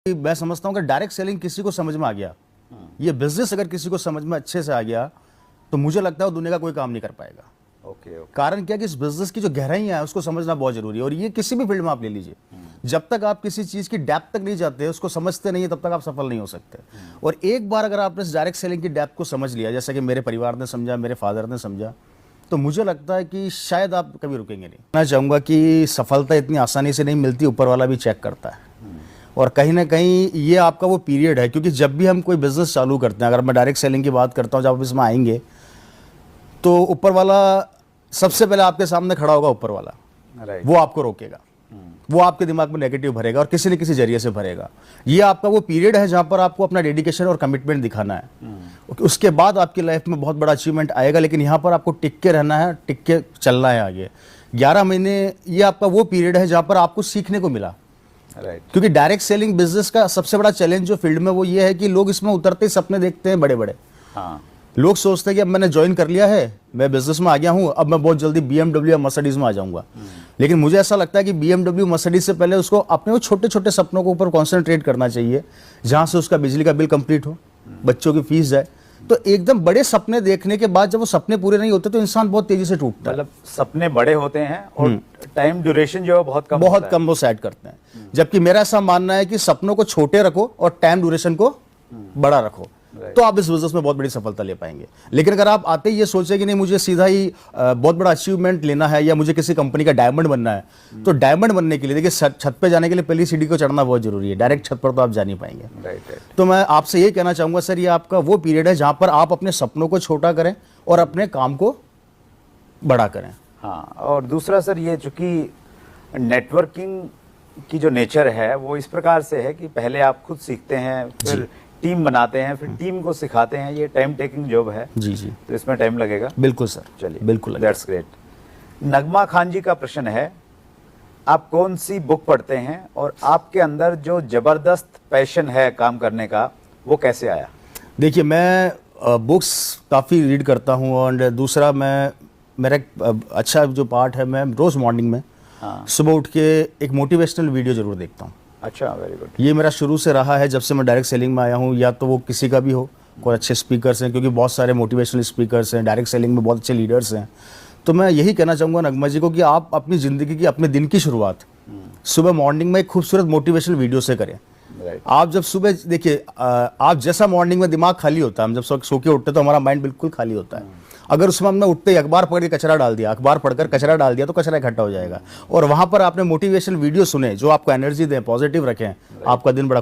मैं समझता हूँ कि डायरेक्ट सेलिंग किसी को समझ में आ गया, ये बिजनेस अगर किसी को समझ में अच्छे से आ गया तो मुझे लगता है वो दुनिया का कोई काम नहीं कर पाएगा। ओके। कारण क्या कि इस बिजनेस की जो गहराइयां है उसको समझना बहुत जरूरी है। और ये किसी भी फील्ड में आप ले लीजिए, जब तक आप किसी चीज की डेप्थ तक नहीं जाते, उसको समझते नहीं है, तब तक आप सफल नहीं हो सकते। और एक बार अगर आपने इस डायरेक्ट सेलिंग की डेप्थ को समझ लिया, जैसा कि मेरे परिवार ने समझा, मेरे फादर ने समझा, तो मुझे लगता है कि शायद आप कभी रुकेंगे नहीं। मैं चाहूँगा कि सफलता इतनी आसानी से नहीं मिलती, ऊपर वाला भी चेक करता है। और कहीं ना कहीं ये आपका वो पीरियड है, क्योंकि जब भी हम कोई बिजनेस चालू करते हैं, अगर मैं डायरेक्ट सेलिंग की बात करता हूँ, जब आप इसमें आएंगे तो ऊपर वाला सबसे पहले आपके सामने खड़ा होगा। ऊपर वाला राइट। वो आपको रोकेगा, वो आपके दिमाग में नेगेटिव भरेगा और किसी न किसी जरिए से भरेगा। ये आपका वो पीरियड है जहां पर आपको अपना डेडिकेशन और कमिटमेंट दिखाना है। उसके बाद आपकी लाइफ में बहुत बड़ा अचीवमेंट आएगा, लेकिन यहाँ पर आपको टिक के रहना है, टिक के चलना है आगे। 11 महीने ये आपका वो पीरियड है जहां पर आपको सीखने को मिला। राइट। क्योंकि डायरेक्ट सेलिंग बिजनेस का सबसे बड़ा चैलेंज जो फील्ड में वो ये है कि लोग इसमें उतरते ही सपने देखते हैं बड़े बड़े। हाँ। लोग सोचते हैं कि अब मैंने ज्वाइन कर लिया है, मैं बिजनेस में आ गया हूं, अब मैं बहुत जल्दी BMW या मर्सिडीज में आ जाऊंगा। लेकिन मुझे ऐसा लगता है कि BMW मर्सिडीज से पहले उसको अपने वो छोटे छोटे सपनों के ऊपर कॉन्सेंट्रेट करना चाहिए, जहां से उसका बिजली का बिल कंप्लीट हो, बच्चों की फीस जाए। तो एकदम बड़े सपने देखने के बाद जब वो सपने पूरे नहीं होते तो इंसान बहुत तेजी से टूटता है। मतलब सपने बड़े होते हैं और टाइम ड्यूरेशन जो है बहुत कम बहुत होता है। कम वो सेट करते हैं। जबकि मेरा ऐसा मानना है कि सपनों को छोटे रखो और टाइम ड्यूरेशन को बड़ा रखो, तो आप इस बिजनेस में बहुत बड़ी सफलता ले पाएंगे। लेकिन अगर आप आते ही ये सोचे कि नहीं मुझे सीधा ही बहुत बड़ा अचीवमेंट लेना है या मुझे किसी कंपनी का डायमंड बनना है, तो डायमंड बनने के लिए देखिए छत पे जाने के लिए पहली सीढ़ी को चढ़ना बहुत जरूरी है। डायरेक्ट छत पर तो आप जा नहीं पाएंगे। राइट। तो मैं आपसे ये कहना चाहूंगा सर, ये आपका वो पीरियड है जहां पर आप अपने सपनों को छोटा करें और अपने काम को बड़ा करें। हाँ, और दूसरा सर ये चूंकि नेटवर्किंग की जो नेचर है वो इस प्रकार से है कि पहले आप खुद सीखते हैं, फिर टीम बनाते हैं, फिर टीम को सिखाते हैं। ये टाइम टेकिंग जॉब है। जी जी, तो इसमें टाइम लगेगा। बिल्कुल सर, चलिए, बिल्कुल। That's great. नगमा खान जी का प्रश्न है, आप कौन सी बुक पढ़ते हैं और आपके अंदर जो जबरदस्त पैशन है काम करने का वो कैसे आया? देखिए, मैं बुक्स काफ़ी रीड करता हूँ और दूसरा मेरा एक अच्छा जो पार्ट है, मैं रोज़ मॉर्निंग में सुबह उठ के एक मोटिवेशनल वीडियो जरूर देखता हूँ। अच्छा, वेरी गुड। ये मेरा शुरू से रहा है, जब से मैं डायरेक्ट सेलिंग में आया हूँ। या तो वो किसी का भी हो, कोई अच्छे स्पीकर्स हैं, क्योंकि बहुत सारे मोटिवेशनल स्पीकर्स हैं, डायरेक्ट सेलिंग में बहुत अच्छे लीडर्स हैं। तो मैं यही कहना चाहूँगा नगमा जी को कि आप अपनी ज़िंदगी की, अपने दिन की शुरुआत सुबह मॉर्निंग में एक खूबसूरत मोटिवेशनल वीडियो से करें। आप जब सुबह देखिए, आप जैसा मॉर्निंग में दिमाग खाली होता है, हम जब सो के उठते तो हमारा माइंड बिल्कुल खाली होता है। अगर उसमें हमने उठते ही अखबार पढ़ के कचरा डाल दिया, अखबार पढ़कर कचरा डाल दिया, तो कचरा इकट्ठा हो जाएगा। और वहां पर आपने मोटिवेशनल वीडियो सुने जो आपको एनर्जी दें, पॉजिटिव रखें, आपका दिन बड़ा